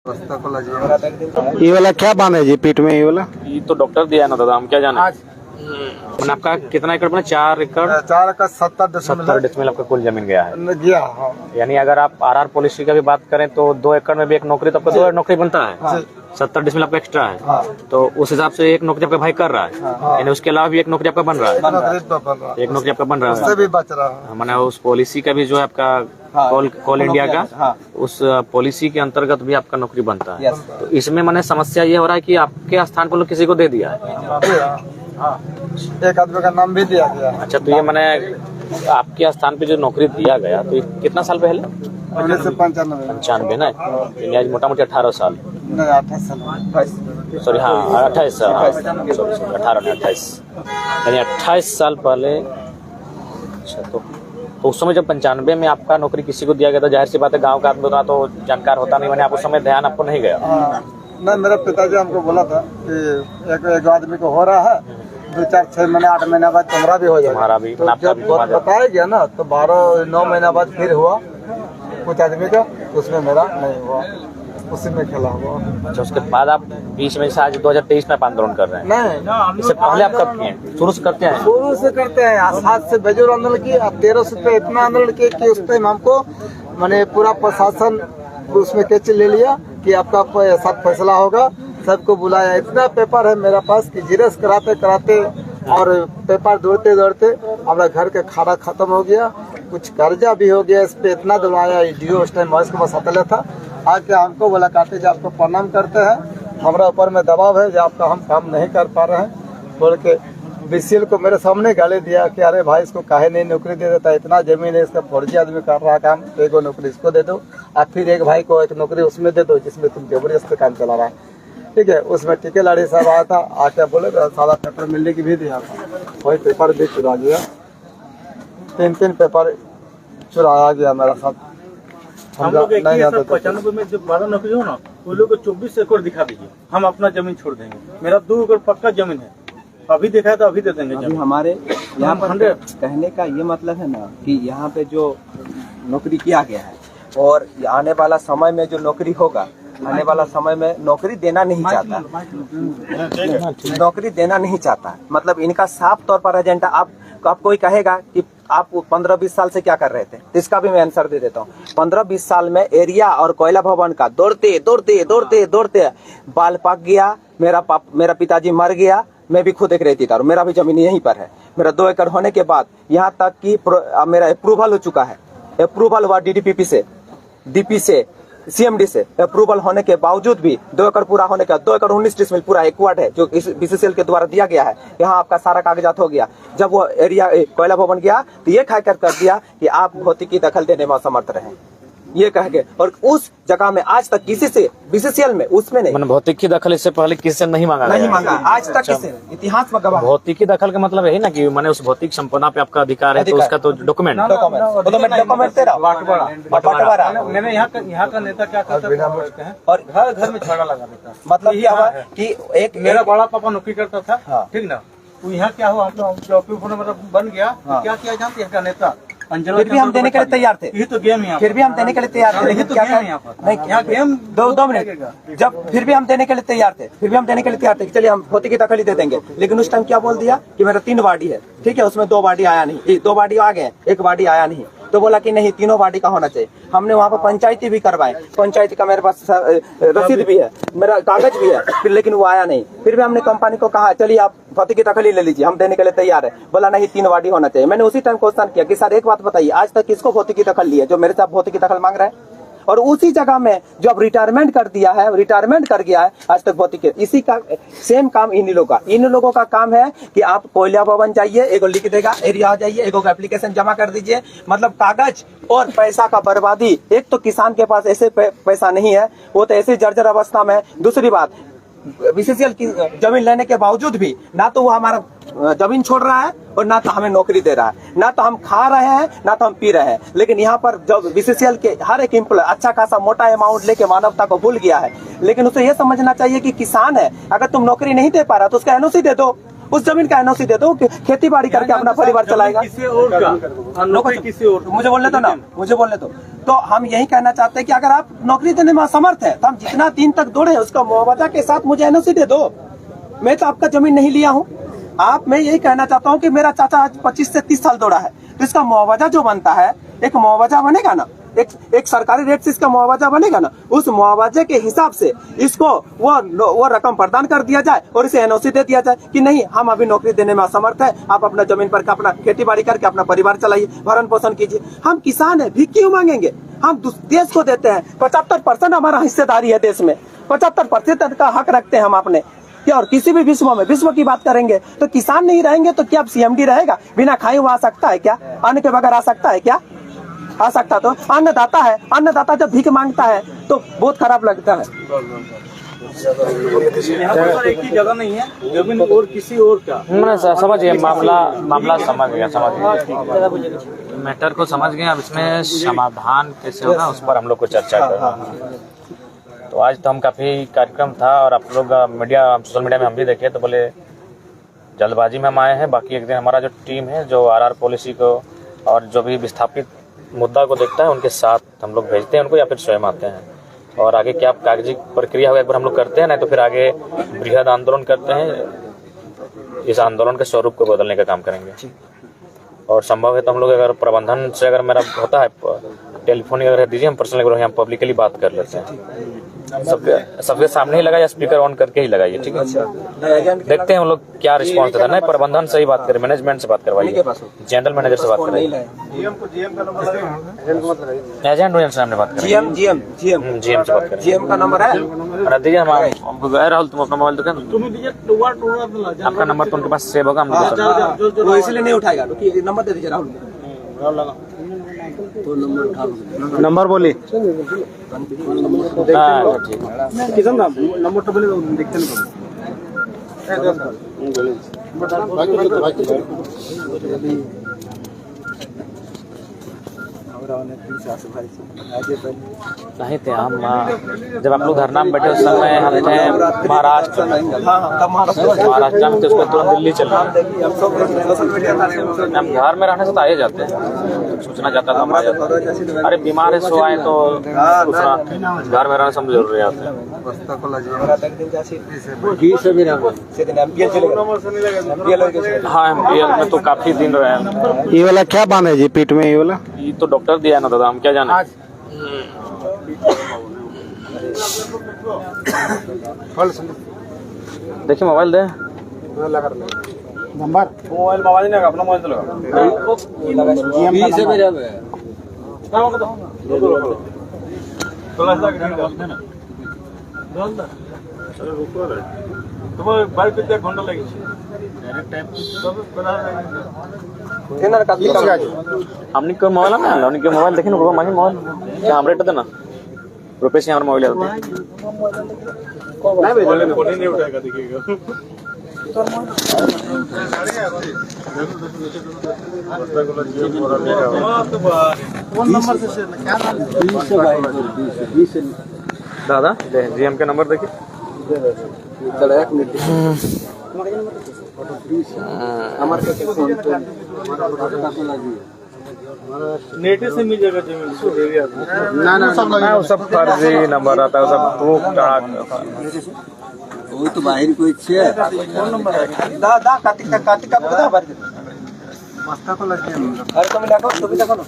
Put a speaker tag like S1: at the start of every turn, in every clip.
S1: ये वाला क्या बांध है जी पीठ में?
S2: ये तो डॉक्टर दिया है ना दादा, हम क्या जाने। मैंने आपका कितना एकड़ में? 4 एकड़ 70 डिसमिल आपका कुल जमीन गया है। यानी अगर आप आरआर पॉलिसी का भी बात करें तो 2 एकड़ में भी एक नौकरी, तो आपका 2 नौकरी बनता है। 70 डिसमिल आपका एक्स्ट्रा है, तो उस हिसाब से एक नौकरी आपका भाई कर रहा है। यानी उसके अलावा भी एक नौकरी आपका बन रहा है, एक नौकरी आपका बन रहा है,
S1: भी बच रहा है।
S2: मैंने उस पॉलिसी का भी जो है आपका कॉल इंडिया का, उस पॉलिसी के अंतर्गत भी आपका नौकरी बनता है। तो इसमें मैंने समस्या ये हो रहा है कि आपके स्थान पर लोग किसी को दे दिया है।
S1: एक आदमी का नाम भी दिया गया।
S2: अच्छा, तो ये मैंने आपके स्थान पे जो नौकरी दिया गया, तो ये कितना साल पहले?
S1: 1995
S2: ना, यानी आज मोटा मोटी 18 साल,
S1: 28 साल,
S2: सॉरी हाँ 28 साल, 18 नहीं 28, यानी 28 साल पहले। अच्छा, तो उस समय जब 95 में आपका नौकरी किसी को दिया गया, तो जाहिर सी बात है गांव का आदमी उतना तो जानकार होता नहीं, मैंने आप उस समय ध्यान आपको नहीं गया।
S1: नहीं, मेरे पिताजी हमको बोला था कि एक आदमी को हो रहा है, 2, 4, 6 महीने 8 महीने बाद तुम्हारा भी हो जाएगा।
S2: हमारा भी,
S1: तो जब बताया गया ना, तो 12-9 महीना बाद फिर हुआ कुछ आदमी का, उसमें मेरा नहीं हुआ, उसी में खेला हुआ।
S2: अच्छा, उसके बाद आप बीच में आज 2023 में आंदोलन कर रहे हैं?
S1: नहीं,
S2: इससे पहले आप कब किए? शुरू से करते हैं?
S1: शुरू से करते हैं। 7 से बेजोर आंदोलन किए, 13 से पे इतना आंदोलन किए कि उस टाइम हमको मैंने पूरा प्रशासन उसमें कैच ले लिया कि आपका साथ फैसला होगा। सबको बुलाया, इतना पेपर है मेरे पास कि जीरेस कराते कराते और पेपर दौड़ते दौड़ते हमारा घर का खाना खत्म हो गया, कुछ कर्जा भी हो गया। इस पे इतना दबाया, डीओ उस टाइम महेश कुमार सातले था, आके हमको बोला काटे जी आपको प्रणाम करते हैं, हमारा ऊपर में दबाव है जो आपका हम काम नहीं कर पा रहे हैं बोल के बीसीएल को मेरे सामने गाली दिया कि अरे भाई इसको काहे नहीं नौकरी दे देता, इतना जमीन है, इसका फर्जी आदमी कर रहा काम, तो एक नौकरी इसको दे दो और फिर एक भाई को एक नौकरी उसमें दे दो जिसमें तुम जबरदस्ती काम चला रहा है। ठीक है, उसमें टीके लाड़ी साहब आया था, आके बोले सादा पेपर मिलने की भी दिया था, वही पेपर भी चुरा गया। 3 पेपर चुराया गया मेरा साथ।
S3: हम लोग 95 में जब 12 नौकरी हो ना, वो लोग को 24 एकड़ दिखा दीजिए, हम अपना जमीन छोड़ देंगे। मेरा 2 एकड़ पक्का जमीन है, अभी देखा है तो अभी दे देंगे।
S4: अभी हमारे यहाँ पर कहने का ये मतलब है ना कि यहाँ पे जो नौकरी किया गया है और आने वाला समय में जो नौकरी होगा, आने वाला समय में नौकरी देना नहीं चाहता, नौकरी देना नहीं चाहता। मतलब इनका साफ तौर पर एजेंडा। आप कोई कहेगा कि आप 15-20 साल से क्या कर रहे थे, तो इसका भी मैं आंसर दे देता हूँ। 15-20 साल में एरिया और कोयला भवन का दौड़ते दौड़ते दौड़ते दौड़ते बाल पक गया, मेरा पिताजी मर गया, मैं भी खुद एक रहतीदार, मेरा भी जमीन यहीं पर है। मेरा 2 एकड़ होने के बाद यहाँ तक कि मेरा अप्रूवल हो चुका है, अप्रूवल हुआ डीडीपीपी से, डीपी से, सीएमडी से अप्रूवल होने के बावजूद भी 2 एकड़ पूरा होने का 2 एकड़ 19 डिसमिल पूरा एक्वार्ड है जो इस बीसीसीएल के द्वारा दिया गया है। यहाँ आपका सारा कागजात हो गया। जब वो एरिया कोयला भवन गया तो ये खाकर कर दिया कि आप भौतिकी दखल देने में असमर्थ रहे, ये कह के। और उस जगह में आज तक किसी से बीसीसीएल में उसमें नहीं,
S2: भौतिक की दखल इससे पहले किसी से नहीं मांगा
S4: आज तक किसी इतिहास में गवाह।
S2: भौतिक की दखल का मतलब यही ना कि मैंने उस भौतिक संपदा पे आपका अधिकार है, तो उसका तो डॉक्यूमेंट
S3: मैंने यहाँ का नेता क्या करता है और घर घर में छाड़ा लगा देता।
S4: मतलब ये हुआ कि एक
S3: मेरा बड़ा पापा नौकरी करता था, ठीक ना, तो यहाँ क्या हुआ, मतलब बन गया, क्या किया जानते हैं नेता,
S4: फिर भी हम देने के लिए तैयार थे।
S3: ये तो गेम यहाँ,
S4: फिर भी हम देने के लिए तैयार थे, लेकिन क्या
S3: यहाँ गेम
S4: 2 मिनट जब फिर भी हम देने के लिए तैयार थे, चलिए हम भौतिकी दखल ही दे देंगे। लेकिन उस टाइम क्या बोल दिया कि मेरा 3 वार्डी है, ठीक है, उसमें 2 वार्डी आया नहीं, 2 वार्डी आ गए, 1 वार्डी आया नहीं, तो बोला कि नहीं 3 वार्डी का होना चाहिए। हमने वहाँ पर पंचायती भी करवाए, पंचायती का मेरे पास रसीद भी है, मेरा कागज भी है, फिर लेकिन वो आया नहीं। फिर भी हमने कंपनी को कहा चलिए आप भौतिकी दखल ही ले लीजिए, हम देने के लिए तैयार है। बोला नहीं 3 वार्डी होना चाहिए। मैंने उसी टाइम क्वेश्चन किया कि सर एक बात बताइए, आज तक किसको भौतिकी दखल ली है जो मेरे साथ भौतिकी दखल मांग रहा है? और उसी जगह में जो अब रिटायरमेंट कर दिया है, रिटायरमेंट कर गया है, आज तक भौतिकी, इसी का सेम काम इन लोगों का काम है कि आप कोयला भवन जाइए, एगो लिख देगा, एरिया जाइए, एगो एप्लीकेशन जमा कर दीजिए। मतलब कागज और पैसा का बर्बादी। एक तो किसान के पास ऐसे पैसा नहीं है, वो तो ऐसी जर्जर अवस्था में। दूसरी बात, बीसीसीएल की जमीन लेने के बावजूद भी ना तो वो हमारा जमीन छोड़ रहा है और ना तो हमें नौकरी दे रहा है, ना तो हम खा रहे हैं ना तो हम पी रहे हैं। लेकिन यहाँ पर जब बीसीसीएल के हर एक एम्प्लॉय अच्छा खासा मोटा अमाउंट लेके मानवता को भूल गया है। लेकिन उसे ये समझना चाहिए कि किसान है, अगर तुम नौकरी नहीं दे पा रहा तो उसका एनओसी दे दो, उस जमीन का एनओसी दे दो, खेती बाड़ी करके अपना परिवार चलाएगा।
S3: किसी और का किसी और
S4: मुझे बोलने दो ना, मुझे बोलने दो। तो हम यही कहना चाहते हैं कि अगर आप नौकरी देने में असमर्थ है तो हम जितना दिन तक दौड़े उसका मुआवजा के साथ मुझे एनओसी दे दो। मैं तो आपका जमीन नहीं लिया हूँ। मैं यही कहना चाहता हूँ कि मेरा चाचा आज 25 से 30 साल दौड़ा है, तो इसका मुआवजा जो बनता है, एक मुआवजा बनेगा ना, एक सरकारी रेट से इसका मुआवजा बनेगा ना, उस मुआवजे के हिसाब से इसको वो रकम प्रदान कर दिया जाए और इसे एनओसी दे दिया जाए कि नहीं, हम अभी नौकरी देने में असमर्थ है, आप अपना जमीन पर अपना खेती बाड़ी करके अपना परिवार चलाइए, भरण पोषण कीजिए। हम किसान है, भीख क्यों मांगेंगे? हम देश को देते हैं, 75% हमारा हिस्सेदारी है देश में, 75% का हक रखते हैं हम अपने। क्या और किसी भी विश्व की बात करेंगे तो किसान नहीं रहेंगे तो क्या सीएमडी रहेगा? बिना खाए हुआ आ सकता है क्या? अन्न के बगैर आ सकता है क्या? आ सकता तो अन्नदाता है। अन्नदाता जब भीख मांगता है तो बहुत खराब लगता है।
S3: एक ही जगह नहीं है, जमीन और किसी और का।
S2: समझिए मामला समझ गया। मैटर को समझ गए। अब इसमें समाधान कैसे होगा उस पर हम लोग को चर्चा करें। तो आज तो हम काफ़ी कार्यक्रम था और आप लोग सोशल मीडिया में हम भी देखे तो बोले जल्दबाजी में हम आए हैं। बाकी एक दिन हमारा जो टीम है जो आरआर पॉलिसी को और जो भी विस्थापित मुद्दा को देखता है उनके साथ हम लोग भेजते हैं उनको, या फिर स्वयं आते हैं और आगे क्या कागजी प्रक्रिया होगा एक बार हम लोग करते हैं, नहीं तो फिर आगे बृहद आंदोलन करते हैं। इस आंदोलन के स्वरूप को बदलने का काम करेंगे और संभव है तो हम लोग अगर प्रबंधन से अगर मेरा होता है टेलीफोन अगर दीजिए, हम पर्सनल हम पब्लिकली बात कर लेते हैं। सबके सामने ही लगाइए, स्पीकर ऑन करके ही लगाइए, ठीक है? देखते हैं हम लोग क्या रिस्पॉन्स देता है। नहीं, प्रबंधन से ही बात करें, मैनेजमेंट से बात करवाइए, जनरल मैनेजर से बात कराइए, एजेंट से हमने बात करें, जीएम से बात करें।
S4: जीएम का नंबर है
S2: दीजिए। हम राहुल तुम अपना मोबाइल दो, आपका नंबर तो उनके पास सेव होगा,
S4: वो इसलिए नहीं उठाएगा। नंबर दे दीजिए राहुल। तो
S2: नंबर बोली
S3: किसान ना नंबर तो बोले देखते नहीं।
S2: नहीं थे हम जब आप लोग धरना में बैठे उस समय हम थे महाराष्ट्र में, तो उसको तुरंत दिल्ली चल रहा है। हम घर में रहने से तो आए जाते हैं, सूचना जाता था हम आ जाते हैं। अरे बीमार है सो आए तो दूसरा घर में रहने से हम जरूर आते हैं। हाँ एमपीएल में तो काफी दिन रहे।
S5: ये वाला क्या बांध है जी पीठ में? ये वाला
S2: ये तो डॉक्टर दिया ना दादा, हम क्या जाने। देखिए मोबाइल दे
S5: नंबर
S3: मोबाइल नहीं अपना मोबाइल तो लगा बाइक पे घंटा लगे
S2: हमने कोई मोबाइल ना हमने के मोबाइल देखे ना मांगे मोबाइल क्या हम रेट देना रुपये से हमारा मोबाइल
S3: नहीं उठाएगा देखिएगा।
S2: दादा जीएम के नंबर देखिए।
S3: नेट से मिल जाएगा जमीन
S2: ना सब फर्जी नंबर आता है, सब प्रूफ
S5: वो तो बाहर कोई छे
S4: दादा कार्तिक का भर दे। अरे तुम देखो तो भी देखो ना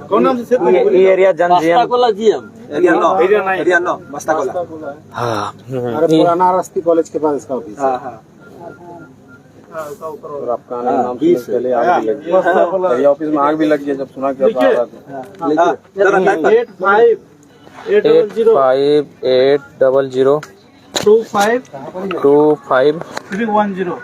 S3: कौन नाम से
S2: ये एरिया जन जीएम
S4: एरिया नो मस्ताकोला।
S2: हाँ
S5: अरे पुराना रस्ती कॉलेज के पास इसका ऑफिस है।
S4: हाँ
S5: और आपका नाम से पहले आग भी लगी है, ऑफिस में आग भी लगी है जब सुना कि आप आ रहे थे।
S3: 8580
S2: 25 800 25 310